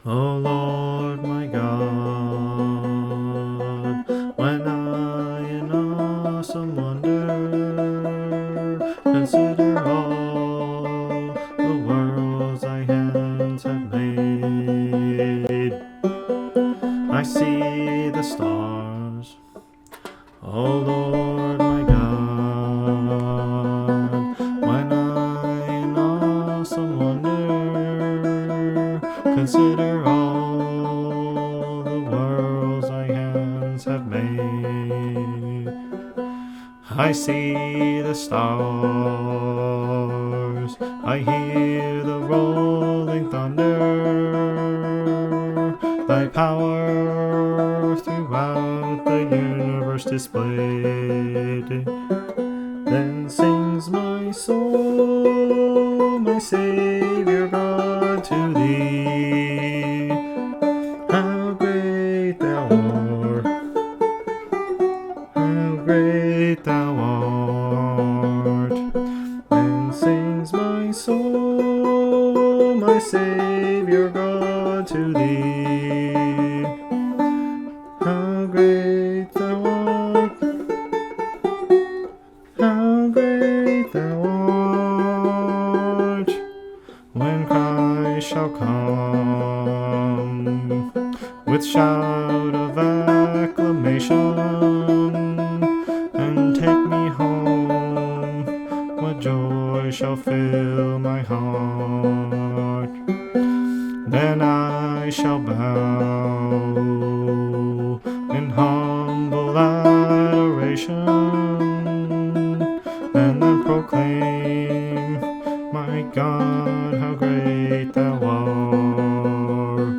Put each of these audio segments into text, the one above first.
O Lord my God, when I in awesome wonder consider all the worlds thy hands have made, I see the stars, O Lord my God, when I in awesome wonder consider all the worlds thy hands have made. I see the stars, I hear the rolling thunder, thy power throughout the universe displayed. Then sings my soul, my Savior God, to thee. How great thou art, how great thou art. Then sings my soul, my Savior God, to thee. How great thou art, how great thou art. When Christ shall come with shout of acclamation and take me home, what joy shall fill my heart. Then I shall bow in humble adoration and then proclaim, my God, how great thou art.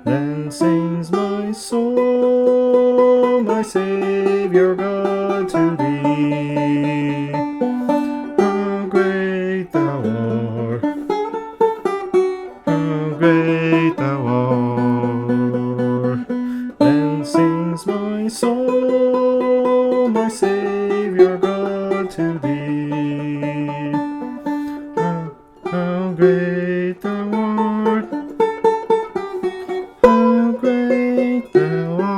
Then sings my soul, my Savior God, to thee. How great thou art, how great thou art. Then sings my soul, my Savior God, to thee. How great thou art, how great thou art.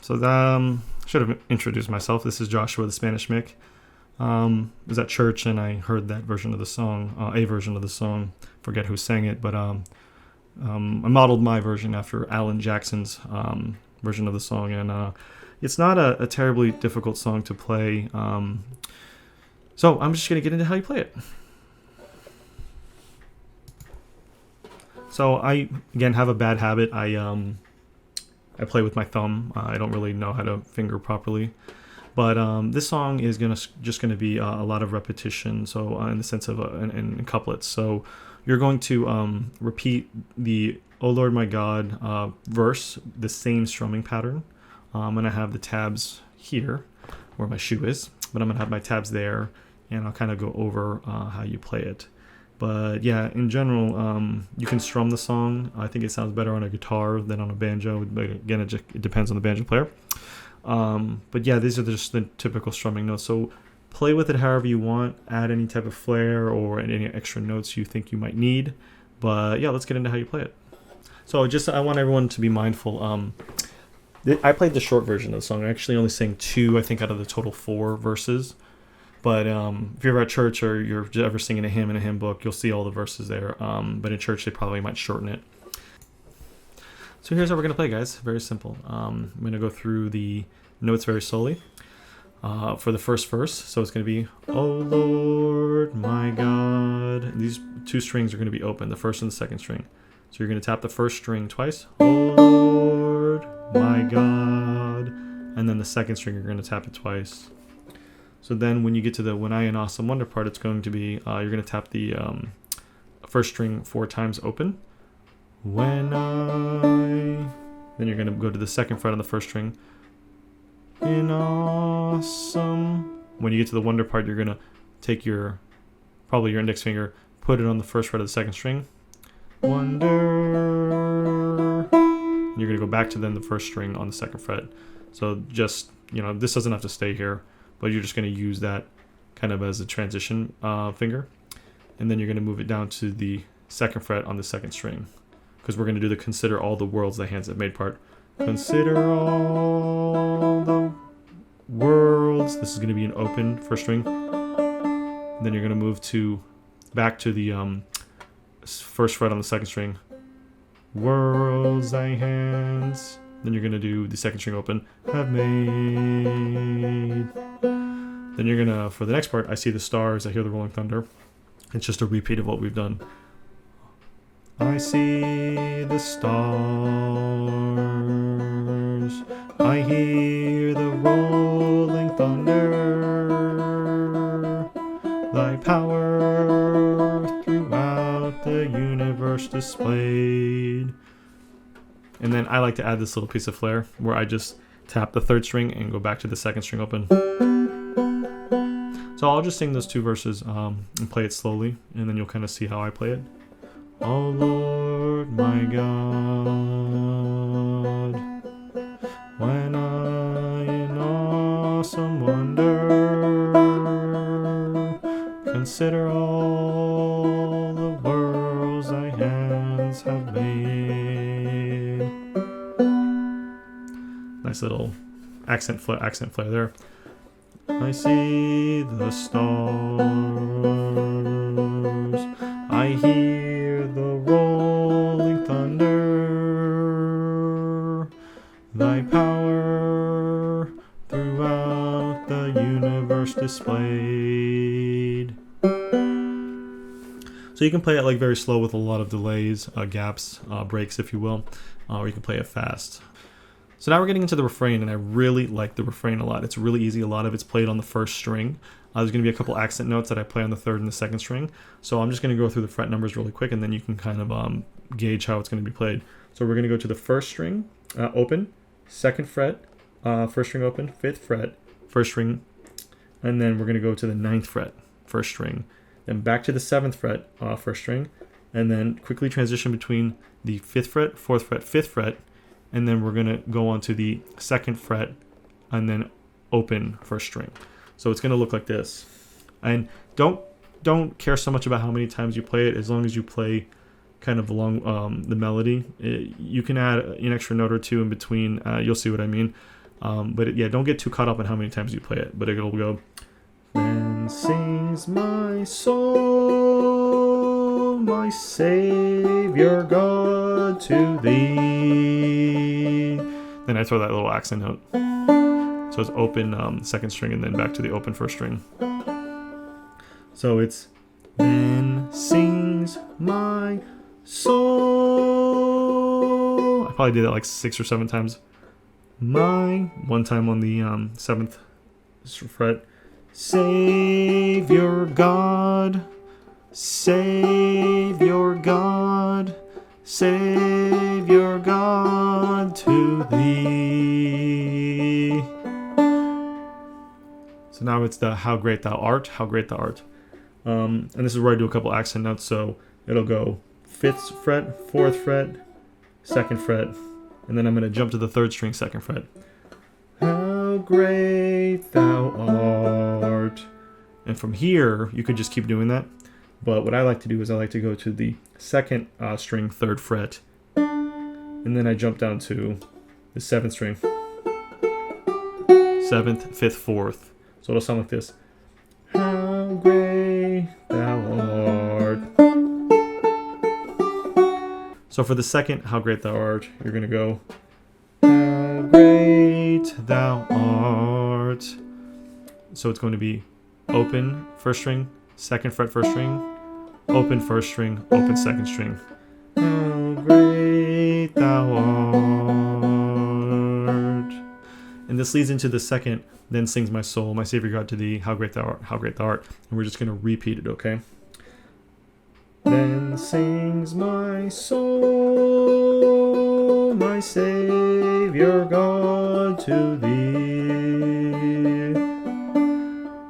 So should have introduced myself. This is Joshua, the Spanish Mick. Was at church and I heard that version of the song, a version of the song. Forget who sang it, but I modeled my version after Alan Jackson's version of the song, and it's not a terribly difficult song to play. So I'm just gonna get into how you play it. So I again have a bad habit. I play with my thumb. I don't really know how to finger properly. But this song is just gonna be a lot of repetition. So in the sense of in couplets. So you're going to repeat the "O Lord my God" verse, the same strumming pattern. I'm gonna have the tabs here, where my shoe is, but I'm gonna have my tabs there, and I'll kind of go over how you play it. But yeah, in general, you can strum the song. I think it sounds better on a guitar than on a banjo. But again, it depends on the banjo player. But yeah, these are just the typical strumming notes. So play with it however you want. Add any type of flair or any extra notes you think you might need. But yeah, let's get into how you play it. So I want everyone to be mindful. I played the short version of the song. I actually only sang 2, I think, out of the total 4 verses. But if you're ever at church or you're ever singing a hymn in a hymn book, you'll see all the verses there. But in church, they probably might shorten it. So here's how we're going to play, guys. Very simple. I'm going to go through the notes very slowly for the first verse. So it's going to be, O Lord, my God. These 2 strings are going to be open, the first and the second string. So you're going to tap the first string twice. O Lord, my God. And then the second string, you're going to tap it twice. So then when you get to the "When I in Awesome Wonder" part, it's going to be, you're going to tap the first string 4 times open. When I... Then you're going to go to the second fret on the first string. In awesome... When you get to the wonder part, you're going to take probably your index finger, put it on the first fret of the second string. Wonder... And you're going to go back to then the first string on the second fret. So just, this doesn't have to stay here, but you're just going to use that kind of as a transition finger. And then you're going to move it down to the 2nd fret on the 2nd string, because we're going to do the consider all the worlds thy hands have made part. Consider all the worlds. This is going to be an open 1st string. And then you're going to move back to the 1st fret on the 2nd string. Worlds thy hands. Then you're going to do the 2nd string open, have made. Then you're going to, for the next part, I see the stars, I hear the rolling thunder. It's just a repeat of what we've done. I see the stars, I hear the rolling thunder, thy power throughout the universe displayed. And then I like to add this little piece of flair where I just tap the 3rd string and go back to the 2nd string open. So I'll just sing those 2 verses and play it slowly, and then you'll kind of see how I play it. Oh Lord my God, when I in awesome wonder consider all the worlds thy hands have made. Nice little accent flare there. I see the stars, I hear the rolling thunder, thy power throughout the universe displayed. So you can play it like very slow with a lot of delays, gaps, breaks if you will, or you can play it fast. So now we're getting into the refrain, and I really like the refrain a lot. It's really easy. A lot of it's played on the 1st string. There's going to be a couple accent notes that I play on the 3rd and the 2nd string. So I'm just going to go through the fret numbers really quick, and then you can kind of gauge how it's going to be played. So we're going to go to the 1st string, open, 2nd fret, 1st string open, 5th fret, 1st string, and then we're going to go to the 9th fret, 1st string, then back to the 7th fret, 1st string, and then quickly transition between the 5th fret, 4th fret, 5th fret, and then we're going to go on to the 2nd fret and then open 1st string. So it's going to look like this. And don't care so much about how many times you play it, as long as you play kind of along the melody. You can add an extra note or 2 in between. You'll see what I mean. But yeah, don't get too caught up in how many times you play it. But it'll go, then sings my soul, my Savior God, to thee. Then I throw that little accent note. So it's open 2nd string and then back to the open 1st string. So it's, then sings my soul. I probably did that like 6 or 7 times. One time on the 7th fret. Savior God, Savior God, Savior God, to thee. So now it's the how great thou art, how great thou art. And this is where I do a couple accent notes. So it'll go 5th fret, 4th fret, 2nd fret, and then I'm going to jump to the 3rd string, 2nd fret. How great thou art. And from here, you could just keep doing that. But what I like to do is I like to go to the 2nd string, 3rd fret, and then I jump down to the 7th string, 7th, 5th, 4th. So it'll sound like this. How great thou art. So for the 2nd, how great thou art, you're going to go, how great thou art. So it's going to be open 1st string, 2nd fret 1st string, open 1st string, open 2nd string. How great thou art. And this leads into the 2nd, then sings my soul, my Savior God, to thee, how great thou art, how great thou art. And we're just going to repeat it, okay? Then sings my soul, my Savior God, to thee.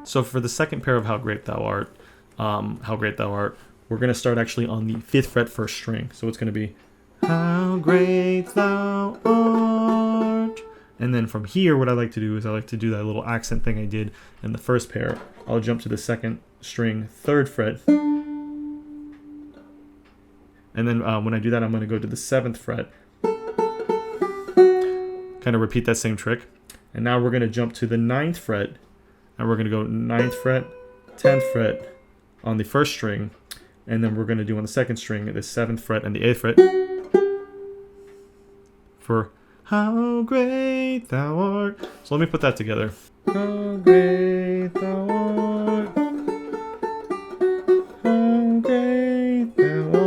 So for the 2nd pair of how great thou art, we're going to start actually on the 5th fret 1st string. So it's going to be, how great thou art. And then from here, what I like to do is I like to do that little accent thing I did in the first pair. I'll jump to the second string, 3rd fret. And then when I do that, I'm going to go to the 7th fret. Kind of repeat that same trick. And now we're going to jump to the 9th fret. And we're going to go 9th fret, 10th fret on the 1st string. And then we're going to do on the 2nd string the 7th fret and the 8th fret. For how great thou art. So let me put that together. How great thou art. How great thou art.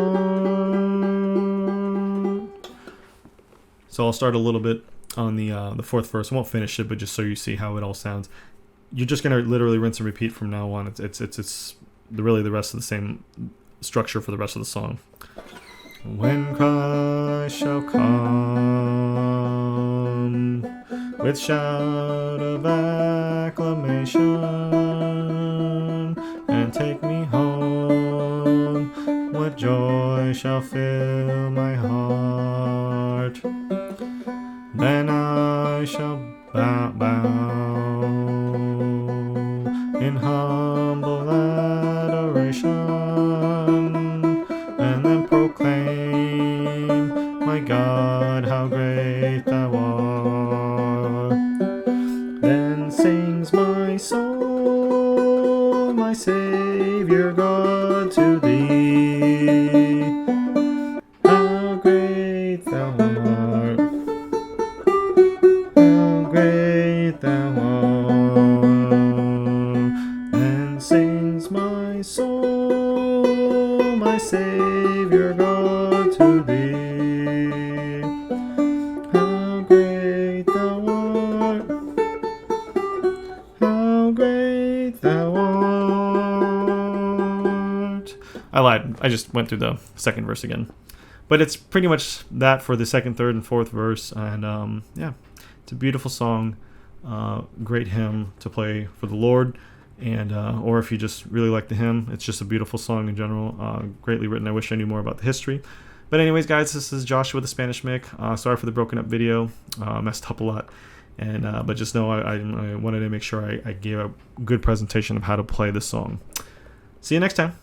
So I'll start a little bit on the 4th verse. I won't finish it, but just so you see how it all sounds. You're just gonna literally rinse and repeat from now on. It's really the rest of the same structure for the rest of the song. When Christ shall come with shout of acclamation and take me home, what joy shall fill my heart? Then I shall bow in humble adoration, and then proclaim, my God, how great thou art. Then sings my soul, my Savior God, to thee. How great thou art. How great thou art. Then sings my soul, my Savior God, to thee. How great thou art. How great thou art. I lied. I just went through the 2nd verse again. But it's pretty much that for the 2nd, 3rd, and 4th verse. And yeah, it's a beautiful song. Great hymn to play for the Lord. And or if you just really like the hymn, it's just a beautiful song in general. Greatly written. I wish I knew more about the history. But anyways, guys, this is Joshua the Spanish Mick. Sorry for the broken up video. Messed up a lot. And but just know I wanted to make sure I gave a good presentation of how to play this song. See you next time.